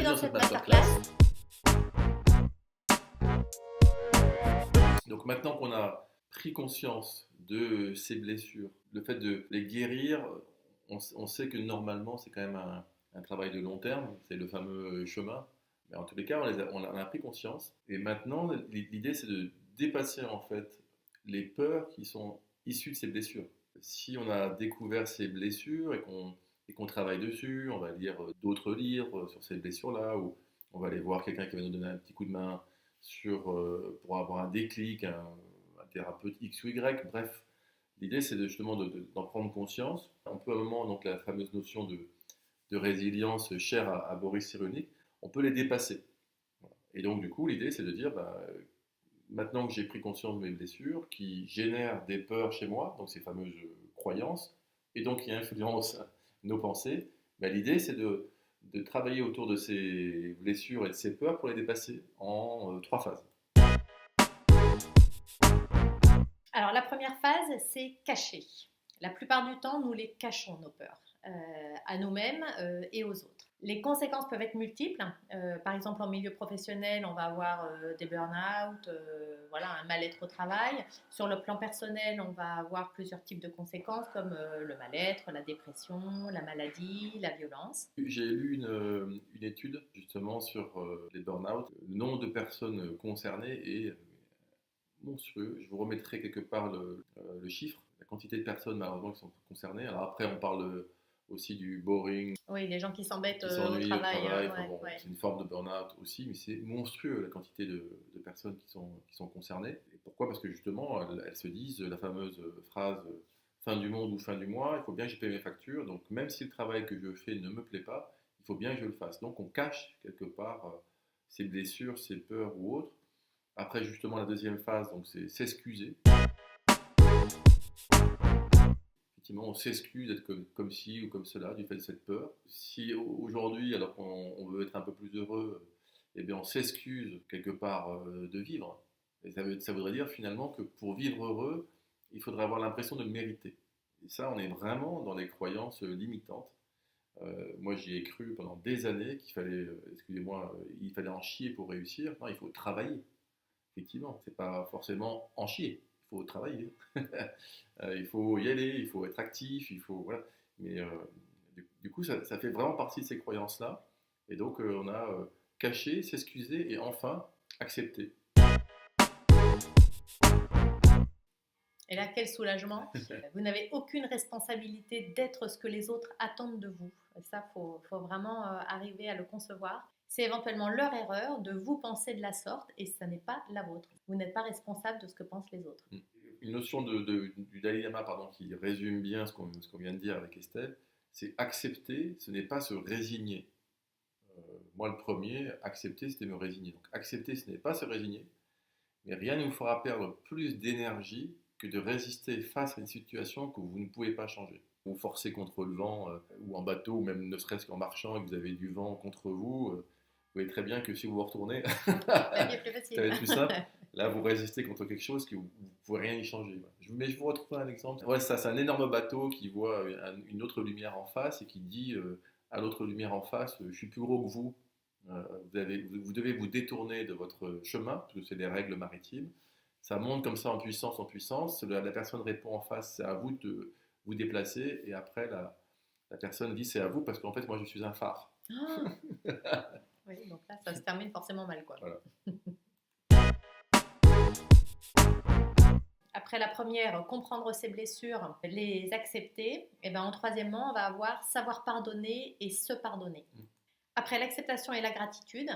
dans cette masterclass. Donc maintenant qu'on a pris conscience de ces blessures, le fait de les guérir, on sait que normalement c'est quand même un travail de long terme, c'est le fameux chemin. Mais en tous les cas, on en a pris conscience. Et maintenant, l'idée c'est de dépasser en fait les peurs qui sont issues de ces blessures. Si on a découvert ces blessures et qu'on travaille dessus, on va lire d'autres livres sur ces blessures-là, ou on va aller voir quelqu'un qui va nous donner un petit coup de main pour avoir un déclic, un thérapeute X ou Y. Bref, l'idée c'est justement d'en prendre conscience. On peut à un moment, donc la fameuse notion de résilience chère à Boris Cyrulnik, on peut les dépasser. Et donc du coup, l'idée c'est de dire, maintenant que j'ai pris conscience de mes blessures, qui génèrent des peurs chez moi, donc ces fameuses croyances, et donc qui influencent nos pensées, l'idée c'est de travailler autour de ces blessures et de ces peurs pour les dépasser en 3 phases. Alors la première phase, c'est cacher. La plupart du temps, nous les cachons, nos peurs, à nous-mêmes et aux autres. Les conséquences peuvent être multiples. Par exemple, en milieu professionnel, on va avoir des burn-out, un mal-être au travail. Sur le plan personnel, on va avoir plusieurs types de conséquences comme le mal-être, la dépression, la maladie, la violence. J'ai lu une étude justement sur les burn-out. Le nombre de personnes concernées est monstrueux. Je vous remettrai quelque part le chiffre, la quantité de personnes malheureusement qui sont concernées. Alors après, on parle aussi du boring, Oui, les gens qui s'embêtent qui au s'ennuient au travail. travail. Enfin, bon, c'est une forme de burn-out aussi, mais c'est monstrueux la quantité de personnes qui sont concernées. Et pourquoi? Parce que justement, elles se disent la fameuse phrase fin du monde ou fin du mois, il faut bien que je paye mes factures. Donc même si le travail que je fais ne me plaît pas, il faut bien que je le fasse. Donc on cache quelque part ces blessures, ces peurs ou autres. Après, justement, la deuxième phase, donc, c'est s'excuser. Effectivement, on s'excuse d'être comme ci ou comme cela, du fait de cette peur. Si aujourd'hui, alors qu'on veut être un peu plus heureux, eh bien, on s'excuse quelque part de vivre. Et ça voudrait dire finalement que pour vivre heureux, il faudrait avoir l'impression de le mériter. Et ça, on est vraiment dans des croyances limitantes. Moi, j'y ai cru pendant des années qu'il fallait, excusez-moi, il fallait en chier pour réussir. Non, il faut travailler. Effectivement, c'est pas forcément en chier. Il faut travailler. Il faut y aller, il faut être actif, il faut voilà. Mais du coup, ça fait vraiment partie de ces croyances-là. Et donc, on a caché, s'excuser et enfin accepter. Et là, quel soulagement! Vous n'avez aucune responsabilité d'être ce que les autres attendent de vous. Ça, faut vraiment arriver à le concevoir. C'est éventuellement leur erreur de vous penser de la sorte et ça n'est pas la vôtre. Vous n'êtes pas responsable de ce que pensent les autres. Une notion du Dalai Lama, pardon, qui résume bien ce qu'on vient de dire avec Estelle, c'est accepter, ce n'est pas se résigner. Moi, le premier, accepter, c'était me résigner. Donc, accepter, ce n'est pas se résigner, mais rien ne vous fera perdre plus d'énergie que de résister face à une situation que vous ne pouvez pas changer. Vous forcez contre le vent ou en bateau, ou même ne serait-ce qu'en marchant et que vous avez du vent contre vous, vous voyez très bien que si vous vous retournez, La vie est plus ça facile. va être plus simple. Là, vous résistez contre quelque chose que vous ne pouvez rien y changer. Mais je vous retrouve un exemple. Ouais, ça, c'est un énorme bateau qui voit une autre lumière en face et qui dit à l'autre lumière en face, je suis plus gros que vous. Vous devez vous détourner de votre chemin, parce que c'est des règles maritimes. Ça monte comme ça en puissance, en puissance. La personne répond en face, c'est à vous de vous déplacer. Et après, la personne dit, c'est à vous, parce qu'en fait, moi, je suis un phare. Ah oui, donc là, ça se termine forcément mal, quoi. Voilà. Après la première, comprendre ses blessures, les accepter, et ben en troisièmement, on va avoir savoir pardonner et se pardonner. Après l'acceptation et la gratitude,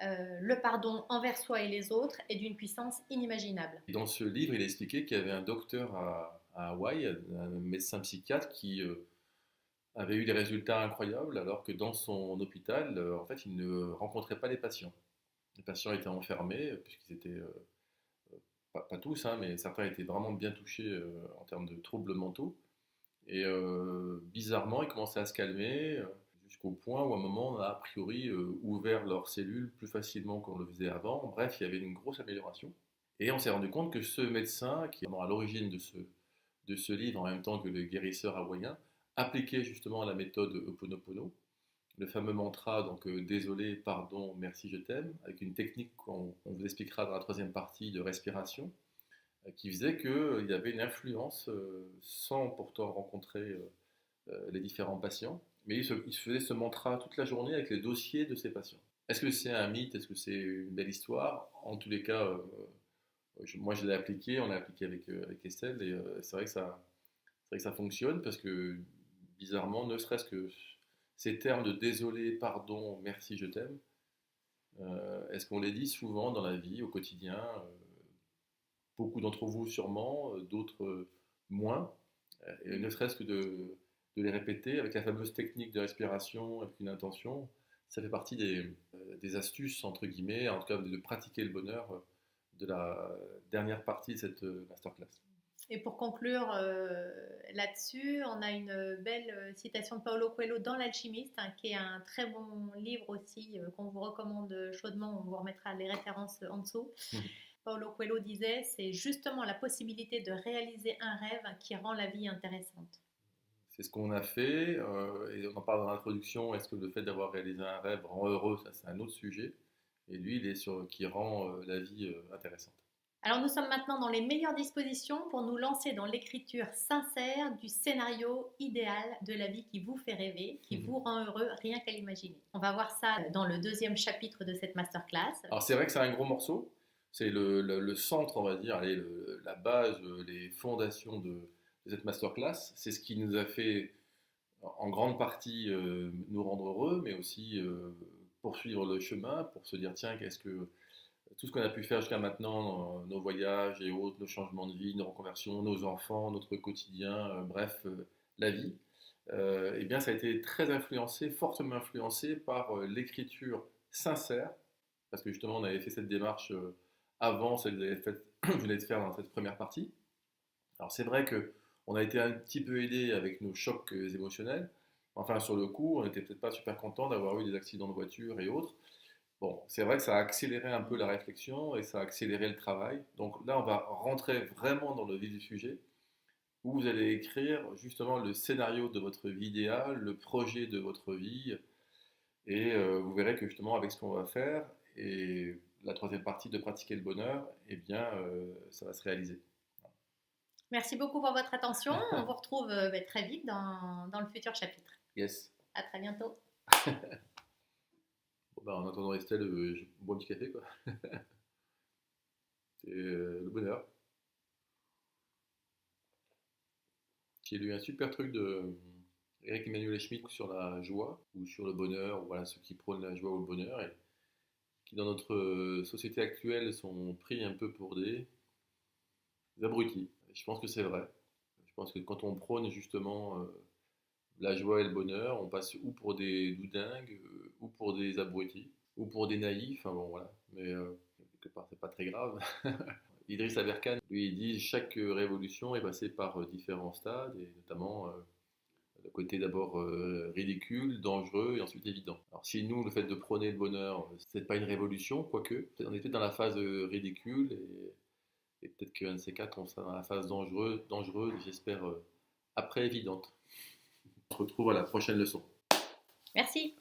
le pardon envers soi et les autres est d'une puissance inimaginable. Dans ce livre, il a expliqué qu'il y avait un docteur à Hawaï, un médecin psychiatre qui avait eu des résultats incroyables alors que dans son hôpital, en fait, il ne rencontrait pas les patients. Les patients étaient enfermés, puisqu'ils étaient, pas tous, hein, mais certains étaient vraiment bien touchés en termes de troubles mentaux. Et bizarrement, ils commençaient à se calmer jusqu'au point où à un moment, on a a priori ouvert leurs cellules plus facilement qu'on le faisait avant. Bref, il y avait une grosse amélioration. Et on s'est rendu compte que ce médecin, qui est vraiment à l'origine de ce livre, en même temps que le guérisseur hawaïen, appliquait justement la méthode Ho'oponopono. le fameux mantra, donc désolé, pardon, merci, je t'aime, avec une technique qu'on vous expliquera dans la troisième partie de respiration, qui faisait qu'il y avait une influence sans pourtant rencontrer les différents patients, mais il se faisait ce mantra toute la journée avec les dossiers de ses patients. Est-ce que c'est un mythe? Est-ce que c'est une belle histoire? En tous les cas, moi je l'ai appliqué, on l'a appliqué avec Estelle, et c'est vrai que ça fonctionne parce que bizarrement, ne serait-ce que ces termes de désolé, pardon, merci, je t'aime, est-ce qu'on les dit souvent dans la vie, au quotidien? Beaucoup d'entre vous sûrement, d'autres moins. Et ne serait-ce que de les répéter avec la fameuse technique de respiration, avec une intention, ça fait partie des astuces, entre guillemets, en tout cas de pratiquer le bonheur de la dernière partie de cette masterclass. Et pour conclure là-dessus, on a une belle citation de Paulo Coelho dans L'Alchimiste, hein, qui est un très bon livre aussi qu'on vous recommande chaudement. On vous remettra les références en dessous. Paulo Coelho disait, c'est justement la possibilité de réaliser un rêve qui rend la vie intéressante. C'est ce qu'on a fait, et on en parle dans l'introduction. Est-ce que le fait d'avoir réalisé un rêve rend heureux? Ça, c'est un autre sujet. Et lui, il est sur qui rend la vie intéressante. Alors nous sommes maintenant dans les meilleures dispositions pour nous lancer dans l'écriture sincère du scénario idéal de la vie qui vous fait rêver, qui vous rend heureux rien qu'à l'imaginer. On va voir ça dans le deuxième chapitre de cette masterclass. Alors c'est vrai que c'est un gros morceau. C'est le centre, on va dire, allez, la base, les fondations de cette masterclass. C'est ce qui nous a fait en grande partie nous rendre heureux, mais aussi poursuivre le chemin pour se dire, tiens, qu'est-ce que tout ce qu'on a pu faire jusqu'à maintenant, nos voyages et autres, nos changements de vie, nos reconversions, nos enfants, notre quotidien, bref, la vie, eh bien, ça a été très influencé, fortement influencé par l'écriture sincère, parce que justement, on avait fait cette démarche avant celle que vous venez de faire dans cette première partie. Alors, c'est vrai que on a été un petit peu aidé avec nos chocs émotionnels. Enfin, sur le coup, on n'était peut-être pas super content d'avoir eu des accidents de voiture et autres. Bon, c'est vrai que ça a accéléré un peu la réflexion et ça a accéléré le travail. Donc là, on va rentrer vraiment dans le vif du sujet, où vous allez écrire justement le scénario de votre vie idéale, le projet de votre vie, et vous verrez que justement avec ce qu'on va faire et la troisième partie de pratiquer le bonheur, eh bien, ça va se réaliser. Merci beaucoup pour votre attention. On vous retrouve très vite dans le futur chapitre. Yes. À très bientôt. Bon, bah, en attendant Estelle, je bois un petit café, quoi. C'est le bonheur. J'ai lu un super truc de Eric Emmanuel Schmitt sur la joie ou sur le bonheur, ou voilà, ceux qui prônent la joie ou le bonheur, et qui dans notre société actuelle sont pris un peu pour des abrutis. Je pense que c'est vrai. Je pense que quand on prône justement la joie et le bonheur, on passe ou pour des doudingues, ou pour des abrutis, ou pour des naïfs, enfin bon voilà, mais quelque part c'est pas très grave. Idriss Aberkan, lui, il dit chaque révolution est passée par différents stades, et notamment le côté d'abord ridicule, dangereux et ensuite évident. Alors si nous, le fait de prôner le bonheur, c'est pas une révolution, quoique, on était dans la phase ridicule, et peut-être qu'un de ces quatre, on sera dans la phase dangereuse, j'espère après évidente. On se retrouve à la prochaine leçon. Merci.